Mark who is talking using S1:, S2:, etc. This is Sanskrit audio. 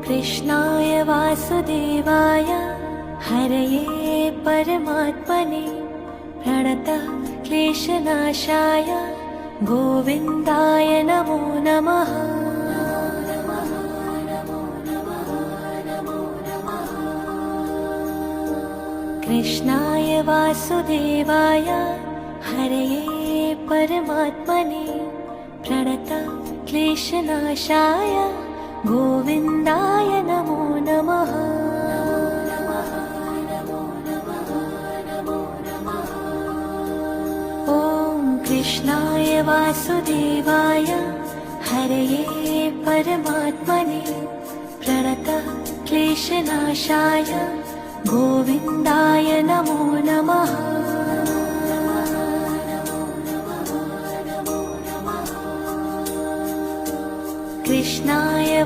S1: कृष्णाय वासुदेवाय हरये परमात्मने प्रणतः क्लेशनाशाय गोविन्दाय नमो नमः। कृष्णाय वासुदेवाय हरये परमात्मने प्रणतः क्लेशनाशाय गोविन्दाय नमो नमः। ॐ कृष्णाय वासुदेवाय हरये परमात्मने प्रणतः क्लेशनाशाय गोविन्दाय नमो नमः। कृष्णाय